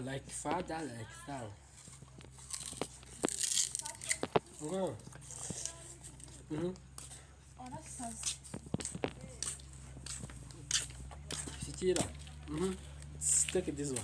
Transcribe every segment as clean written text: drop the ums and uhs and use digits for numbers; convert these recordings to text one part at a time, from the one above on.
like father, like son. Go. Arasaze. Shikira. Take this one.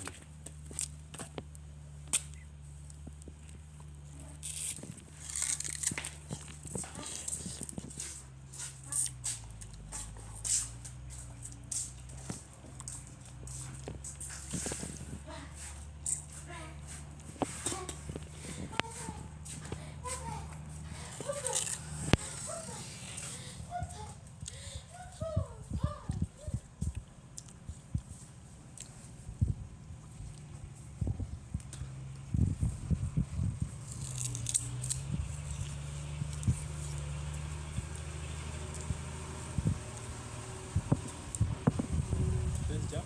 Let's jump.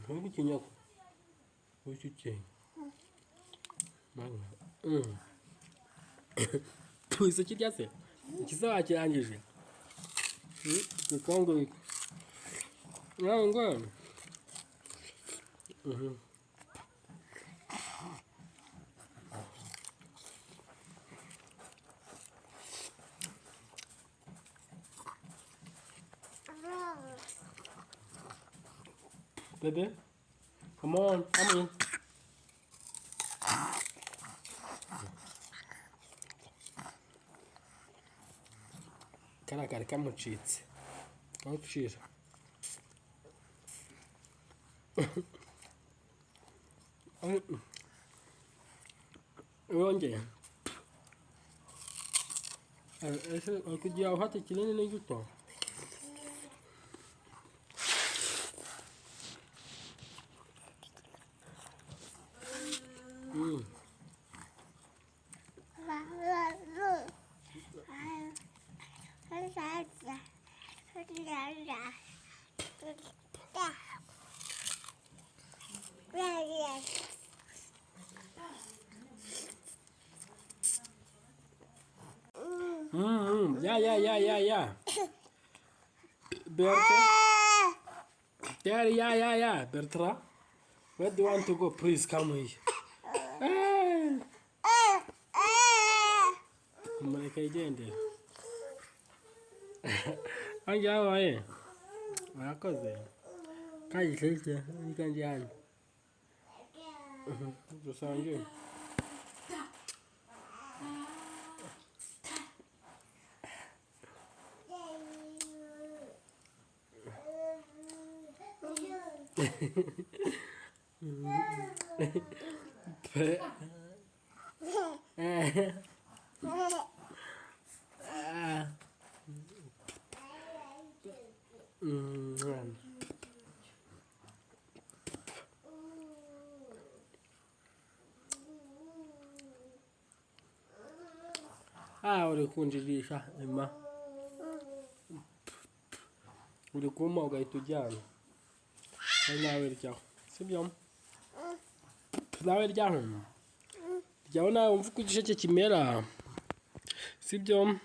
Không chịu nhọc. Ôi chú chị. Mang. Ôi sao chết vậy? Chỉ sao ai chơi ăn gì vậy? Cái con rồi. Ngon quá. Baby, come on, come in. Caraca, come on, cheat. Don't cheat. Onde? Esse aqui de alva tá tirando nem do tom. Yeah. Berta. There, yeah. Bertra. Where do you want to go? Please come here. Mereka igende. Anja wae. Warakoze. Kaji sese, ikanje yani. Dusanje. Ulikunjilisha ema. Ulikuma ugaitujana. Nawe ryaho. Sibyo? Nawe ryaho. Jyaona umvuka igisheke kimera. Sibyo?